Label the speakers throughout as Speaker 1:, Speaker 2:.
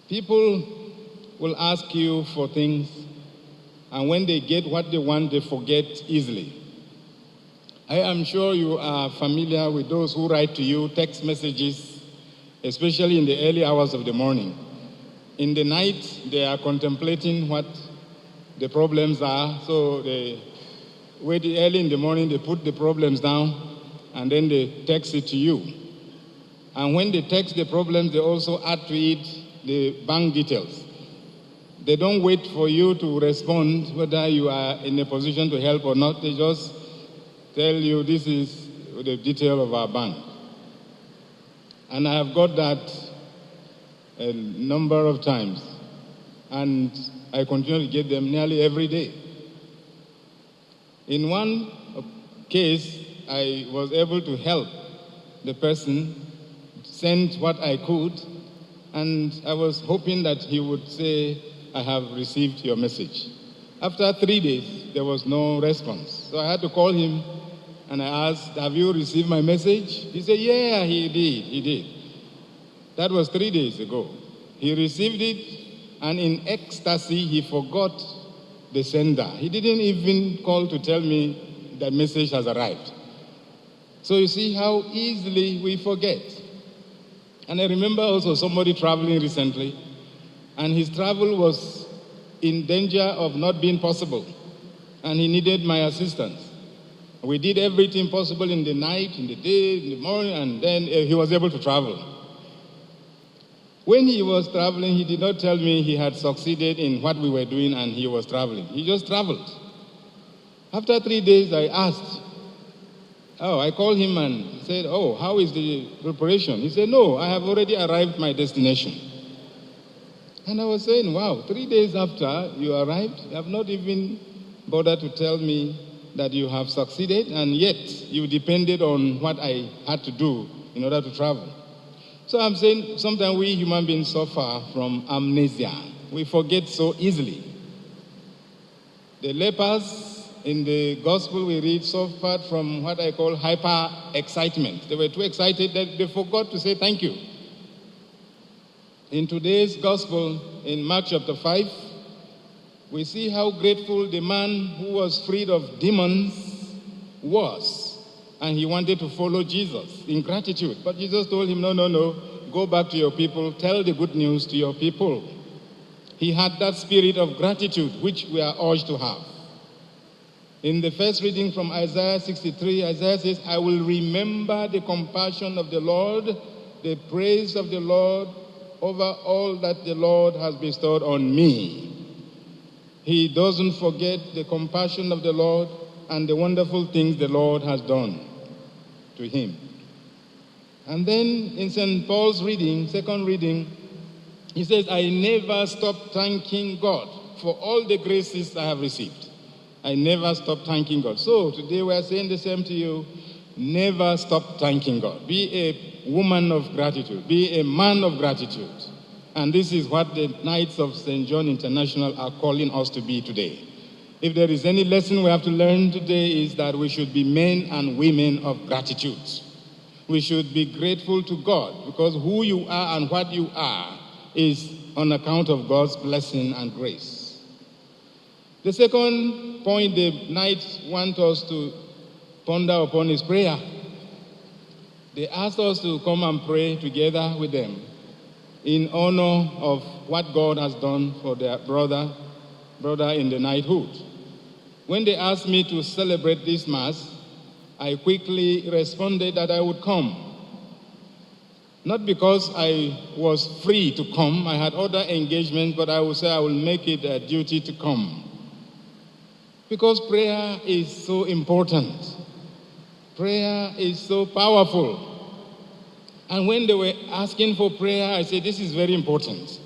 Speaker 1: People will ask you for things, and when they get what they want, they forget easily. I am sure you are familiar with those who write to you text messages, especially in the early hours of the morning. In the night, they are contemplating what the problems are, so they wait early in the morning, they put the problems down, and then they text it to you. And when they text the problems, they also add to it the bank details. They don't wait for you to respond whether you are in a position to help or not. They just tell you this is the detail of our bank. And I have got that a number of times, and I continue to get them nearly every day. In one case, I was able to help the person, send what I could, and I was hoping that he would say, I have received your message. After 3 days, there was no response. So I had to call him, and I asked, have you received my message? He said, yeah, he did. That was 3 days ago. He received it, and in ecstasy, he forgot the sender. He didn't even call to tell me that message has arrived. So you see how easily we forget. And I remember also somebody traveling recently, and his travel was in danger of not being possible, and he needed my assistance. We did everything possible in the night, in the day, in the morning, and then he was able to travel. When he was traveling, he did not tell me he had succeeded in what we were doing and he was traveling. He just traveled. After 3 days, I asked. I called him and said, how is the preparation? He said, no, I have already arrived at my destination. And I was saying, wow, 3 days after you arrived, you have not even bothered to tell me that you have succeeded, and yet you depended on what I had to do in order to travel. So I'm saying sometimes we human beings suffer from amnesia. We forget so easily. The lepers in the gospel we read suffered from what I call hyper-excitement. They were too excited that they forgot to say thank you. In today's gospel, in Mark chapter 5, we see how grateful the man who was freed of demons was. And he wanted to follow Jesus in gratitude. But Jesus told him, no, go back to your people, tell the good news to your people. He had that spirit of gratitude, which we are urged to have. In the first reading from Isaiah 63, Isaiah says, I will remember the compassion of the Lord, the praise of the Lord over all that the Lord has bestowed on me. He doesn't forget the compassion of the Lord and the wonderful things the Lord has done to him. And then in St. Paul's reading, second reading, he says, I never stop thanking God for all the graces I have received. I never stop thanking God. So today we are saying the same to you. Never stop thanking God. Be a woman of gratitude. Be a man of gratitude. And this is what the Knights of St. John International are calling us to be today. If there is any lesson we have to learn today, is that we should be men and women of gratitude. We should be grateful to God, because who you are and what you are is on account of God's blessing and grace. The second point the Knights want us to ponder upon is prayer. They asked us to come and pray together with them in honor of what God has done for their brother in the knighthood. When they asked me to celebrate this Mass, I quickly responded that I would come. Not because I was free to come, I had other engagements, but I would say I will make it a duty to come. Because prayer is so important. Prayer is so powerful. And when they were asking for prayer, I said, this is very important.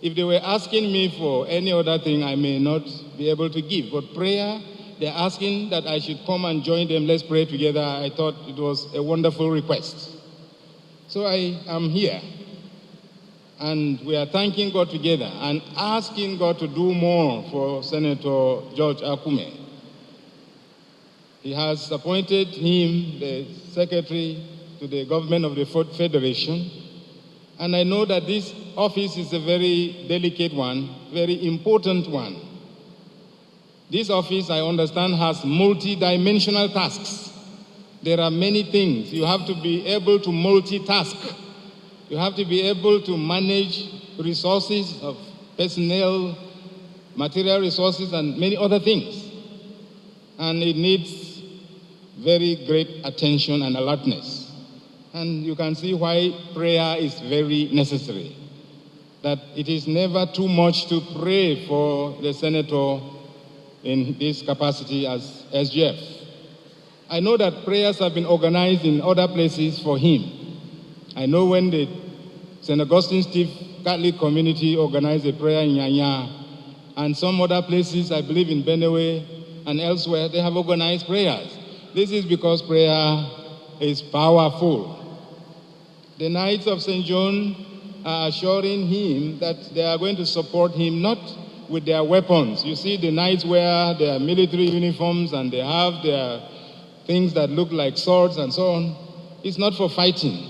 Speaker 1: If they were asking me for any other thing, I may not be able to give. But prayer, they're asking that I should come and join them. Let's pray together. I thought it was a wonderful request. So I am here. And we are thanking God together and asking God to do more for Senator George Akume. He has appointed him the secretary to the government of the Federation. And I know that this office is a very delicate one, very important one. This office, I understand, has multi-dimensional tasks. There are many things. You have to be able to multitask. You have to be able to manage resources of personnel, material resources, and many other things. And it needs very great attention and alertness. And you can see why prayer is very necessary. That it is never too much to pray for the senator in this capacity as SGF. I know that prayers have been organized in other places for him. I know when the St. Augustine Steve Catholic community organized a prayer in Nyanya, and some other places, I believe in Benue and elsewhere, they have organized prayers. This is because prayer is powerful. The Knights of St. John are assuring him that they are going to support him, not with their weapons. You see, the Knights wear their military uniforms and they have their things that look like swords and so on. It's not for fighting.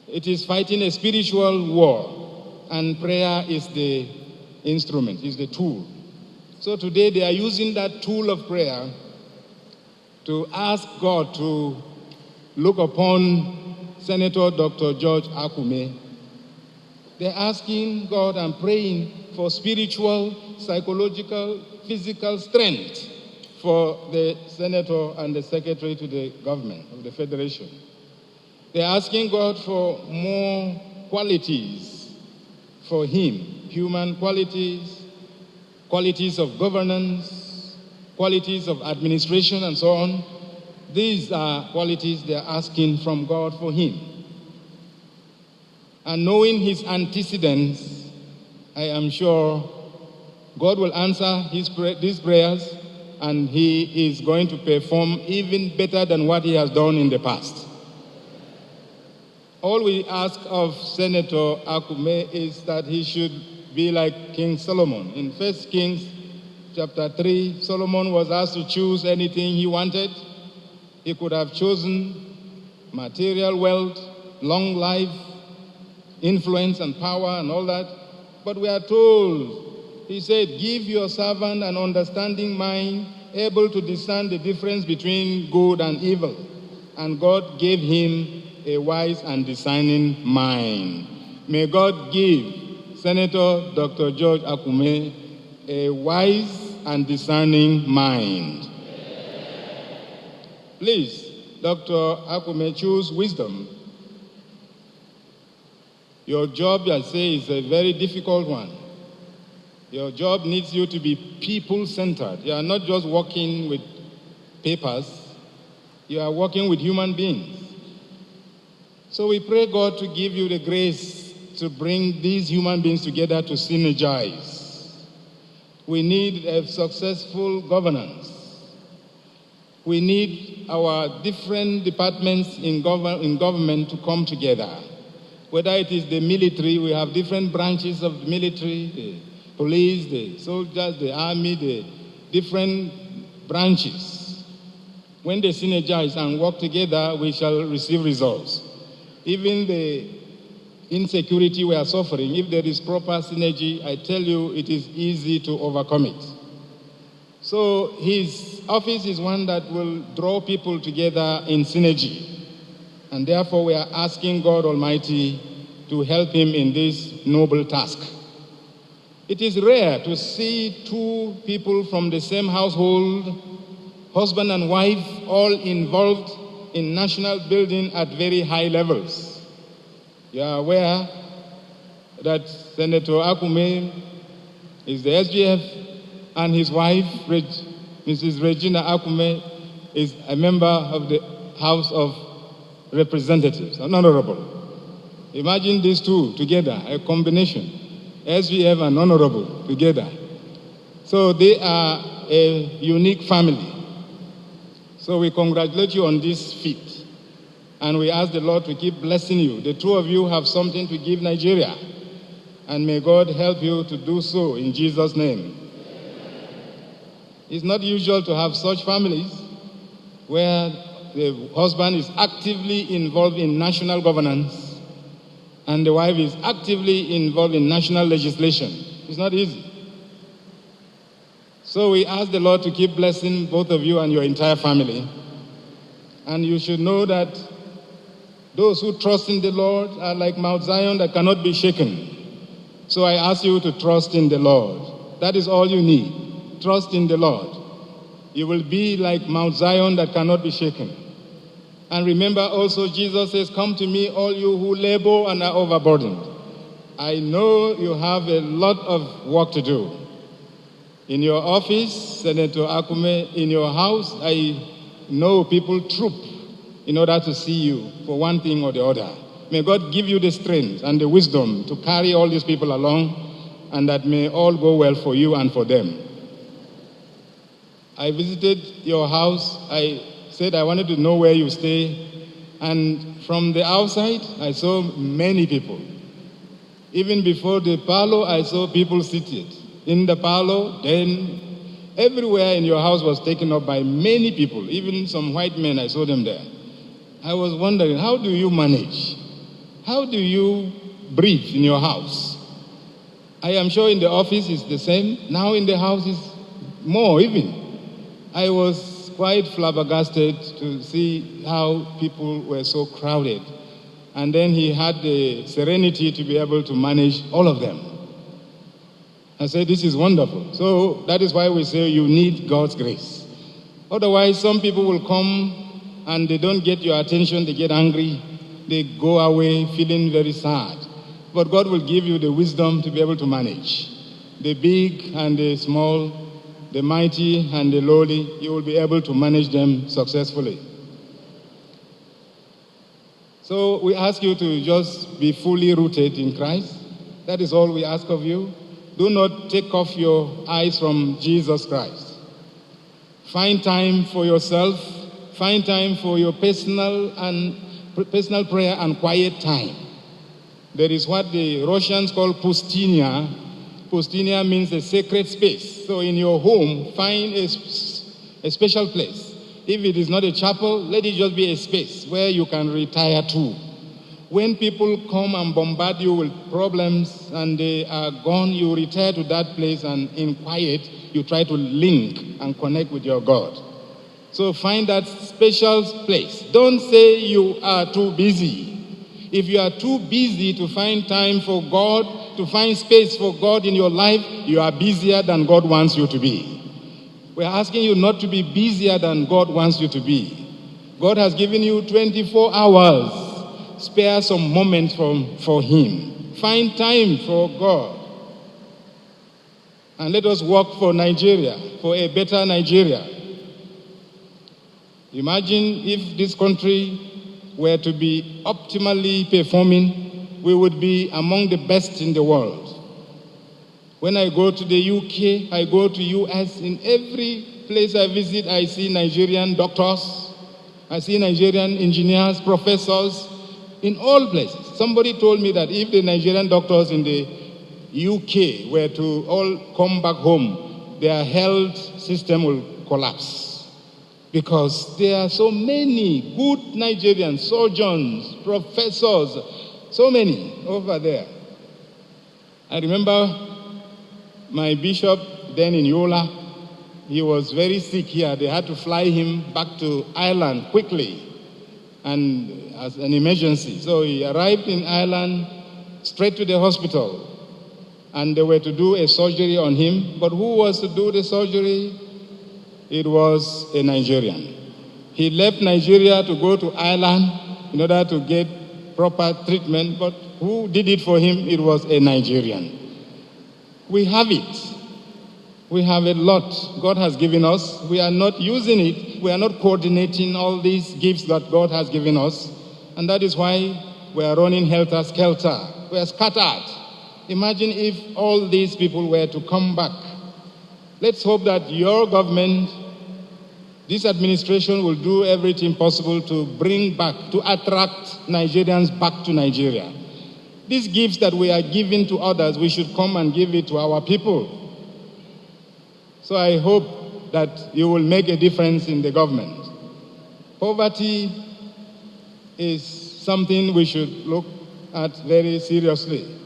Speaker 1: It is fighting a spiritual war, and prayer is the instrument, is the tool. So today they are using that tool of prayer to ask God to look upon Senator Dr. George Akume. They're asking God and praying for spiritual, psychological, physical strength for the senator and the secretary to the government of the federation. They're asking God for more qualities for him, human qualities, qualities of governance, qualities of administration, and so on. These are qualities they're asking from God for him. And knowing his antecedents, I am sure God will answer these prayers, and he is going to perform even better than what he has done in the past. All we ask of Senator Akume is that he should be like King Solomon. In 1 Kings chapter 3, Solomon was asked to choose anything he wanted. He could have chosen material wealth, long life, influence and power and all that. But we are told, he said, give your servant an understanding mind, able to discern the difference between good and evil. And God gave him a wise and discerning mind. May God give Senator Dr. George Akume a wise and discerning mind. Please, Dr. Akume, choose wisdom. Your job, I say, is a very difficult one. Your job needs you to be people-centered. You are not just working with papers. You are working with human beings. So we pray God to give you the grace to bring these human beings together to synergize. We need a successful governance. We need our different departments in government to come together. Whether it is the military, we have different branches of the military, the police, the soldiers, the army, the different branches. When they synergize and work together, we shall receive results. Even the insecurity we are suffering, if there is proper synergy, I tell you, it is easy to overcome it. So his office is one that will draw people together in synergy. And therefore, we are asking God Almighty to help him in this noble task. It is rare to see two people from the same household, husband and wife, all involved in national building at very high levels. You are aware that Senator Akume is the SGF, and his wife, Mrs. Regina Akume, is a member of the House of Representatives, an honorable. Imagine these two together, a combination, SGF and honorable together. So they are a unique family. So we congratulate you on this feat. And we ask the Lord to keep blessing you. The two of you have something to give Nigeria. And may God help you to do so in Jesus' name. It's not usual to have such families where the husband is actively involved in national governance and the wife is actively involved in national legislation. It's not easy. So we ask the Lord to keep blessing both of you and your entire family. And you should know that those who trust in the Lord are like Mount Zion that cannot be shaken. So I ask you to trust in the Lord. That is all you need. Trust in the Lord. You will be like Mount Zion that cannot be shaken. And remember also, Jesus says, "Come to me, all you who labor and are overburdened." I know you have a lot of work to do. In your office, Senator Akume, in your house, I know people troop in order to see you for one thing or the other. May God give you the strength and the wisdom to carry all these people along, and that may all go well for you and for them. I visited your house. I said I wanted to know where you stay, and from the outside, I saw many people. Even before the parlor, I saw people seated in the parlor. Then everywhere in your house was taken up by many people, even some white men, I saw them there. I was wondering, how do you manage? How do you breathe in your house? I am sure in the office it's the same. Now in the house it's more even. I was quite flabbergasted to see how people were so crowded. And then he had the serenity to be able to manage all of them. I said, this is wonderful. So that is why we say you need God's grace. Otherwise, some people will come and they don't get your attention, they get angry, they go away feeling very sad. But God will give you the wisdom to be able to manage. The big and the small, the mighty and the lowly, you will be able to manage them successfully. So we ask you to just be fully rooted in Christ. That is all we ask of you. Do not take off your eyes from Jesus Christ. Find time for yourself. Find time for your personal prayer and quiet time. There is what the Russians call pustinia. Pustinia means a sacred space. So in your home, find a special place. If it is not a chapel, let it just be a space where you can retire to. When people come and bombard you with problems and they are gone, you retire to that place, and in quiet, you try to link and connect with your God. So find that special place. Don't say you are too busy. If you are too busy to find time for God, to find space for God in your life, you are busier than God wants you to be. We're asking you not to be busier than God wants you to be. God has given you 24 hours. Spare some moments for Him. Find time for God. And let us work for Nigeria, for a better Nigeria. Imagine if this country were to be optimally performing, we would be among the best in the world. When I go to the UK, I go to US, in every place I visit, I see Nigerian doctors, I see Nigerian engineers, professors, in all places. Somebody told me that if the Nigerian doctors in the UK were to all come back home, their health system will collapse. Because there are so many good Nigerian surgeons, professors, so many over there. I remember my bishop then in Yola, he was very sick here. They had to fly him back to Ireland quickly, and as an emergency. So he arrived in Ireland, straight to the hospital, and they were to do a surgery on him. But who was to do the surgery? It was a Nigerian. He left Nigeria to go to Ireland in order to get proper treatment, but who did it for him? It was a Nigerian. We have it. We have a lot God has given us. We are not using it. We are not coordinating all these gifts that God has given us. And that is why we are running helter-skelter. We are scattered. Imagine if all these people were to come back. Let's hope that your government, this administration, will do everything possible to bring back, to attract Nigerians back to Nigeria. These gifts that we are giving to others, we should come and give it to our people. So I hope that you will make a difference in the government. Poverty is something we should look at very seriously.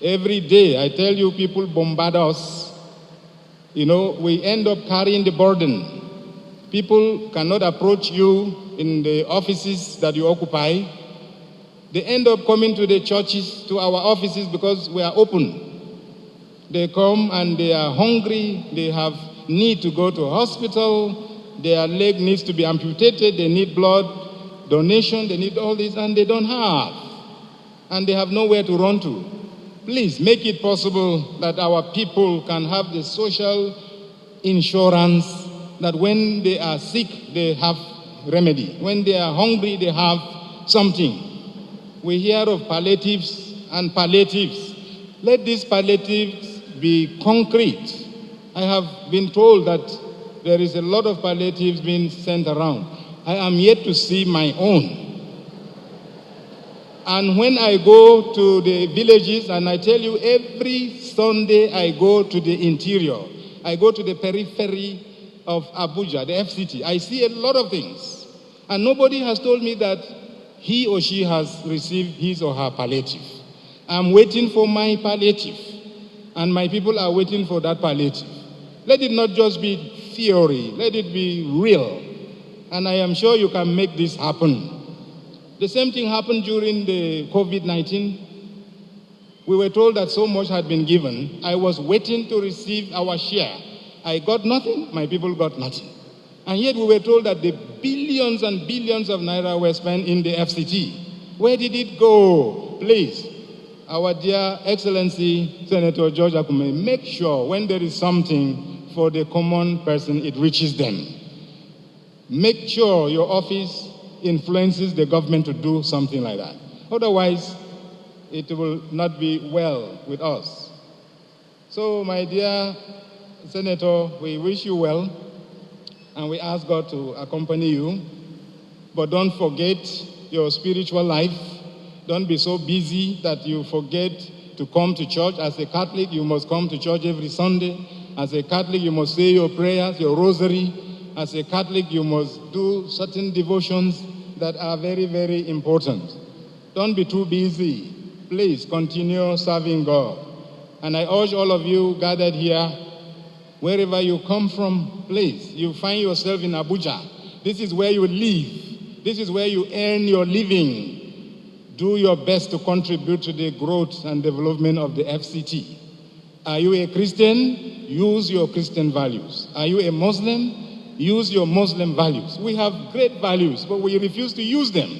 Speaker 1: Every day, I tell you, people bombard us. We end up carrying the burden. People cannot approach you in the offices that you occupy. They end up coming to the churches, to our offices, because we are open. They come and they are hungry. They have need to go to a hospital. Their leg needs to be amputated. They need blood donation. They need all this, and they don't have. And they have nowhere to run to. Please make it possible that our people can have the social insurance, that when they are sick, they have remedy. When they are hungry, they have something. We hear of palliatives and palliatives. Let these palliatives be concrete. I have been told that there is a lot of palliatives being sent around. I am yet to see my own. And when I go to the villages, and I tell you, every Sunday I go to the interior, I go to the periphery of Abuja, the FCT, I see a lot of things. And nobody has told me that he or she has received his or her palliative. I'm waiting for my palliative, and my people are waiting for that palliative. Let it not just be theory, let it be real. And I am sure you can make this happen. The same thing happened during the COVID-19. We were told that so much had been given. I was waiting to receive our share. I got nothing, my people got nothing. And yet we were told that the billions and billions of naira were spent in the FCT. Where did it go? Please, our dear Excellency Senator George Akume, make sure when there is something for the common person, it reaches them. Make sure your office influences the government to do something like that. Otherwise, it will not be well with us. So, my dear Senator, we wish you well, and we ask God to accompany you. But don't forget your spiritual life. Don't be so busy that you forget to come to church. As a Catholic, you must come to church every Sunday. As a Catholic, you must say your prayers, your rosary. As a Catholic, you must do certain devotions that are very, very important. Don't be too busy. Please continue serving God. And I urge all of you gathered here, wherever you come from, please, you find yourself in Abuja. This is where you live. This is where you earn your living. Do your best to contribute to the growth and development of the FCT. Are you a Christian? Use your Christian values. Are you a Muslim? Use your Muslim values. We have great values, but we refuse to use them.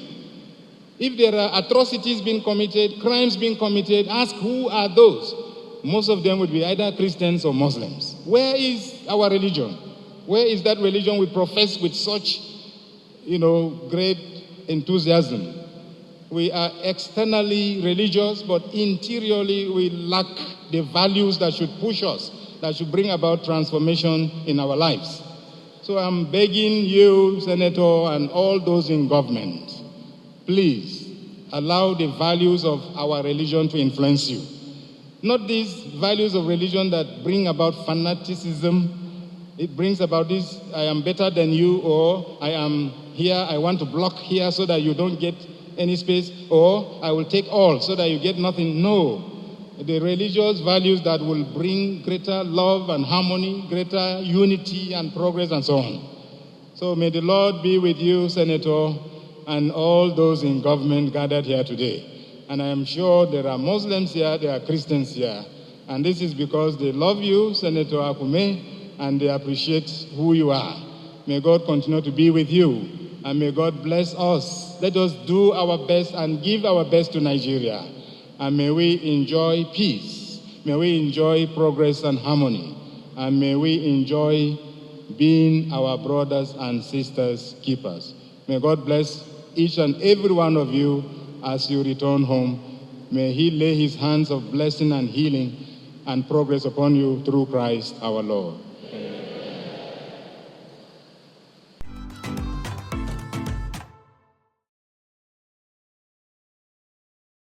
Speaker 1: If there are atrocities being committed, crimes being committed, ask who are those. Most of them would be either Christians or Muslims. Where is our religion? Where is that religion we profess with such, great enthusiasm? We are externally religious, but interiorly we lack the values that should push us, that should bring about transformation in our lives. So I'm begging you, Senator, and all those in government, please allow the values of our religion to influence you. Not these values of religion that bring about fanaticism. It brings about this, I am better than you, or I am here, I want to block here so that you don't get any space, or I will take all so that you get nothing. No. The religious values that will bring greater love and harmony, greater unity and progress and so on. So may the Lord be with you, Senator, and all those in government gathered here today. And I am sure there are Muslims here, there are Christians here. And this is because they love you, Senator Akume, and they appreciate who you are. May God continue to be with you, and may God bless us. Let us do our best and give our best to Nigeria. And may we enjoy peace. May we enjoy progress and harmony. And may we enjoy being our brothers and sisters' keepers. May God bless each and every one of you as you return home. May He lay His hands of blessing and healing and progress upon you through Christ our Lord.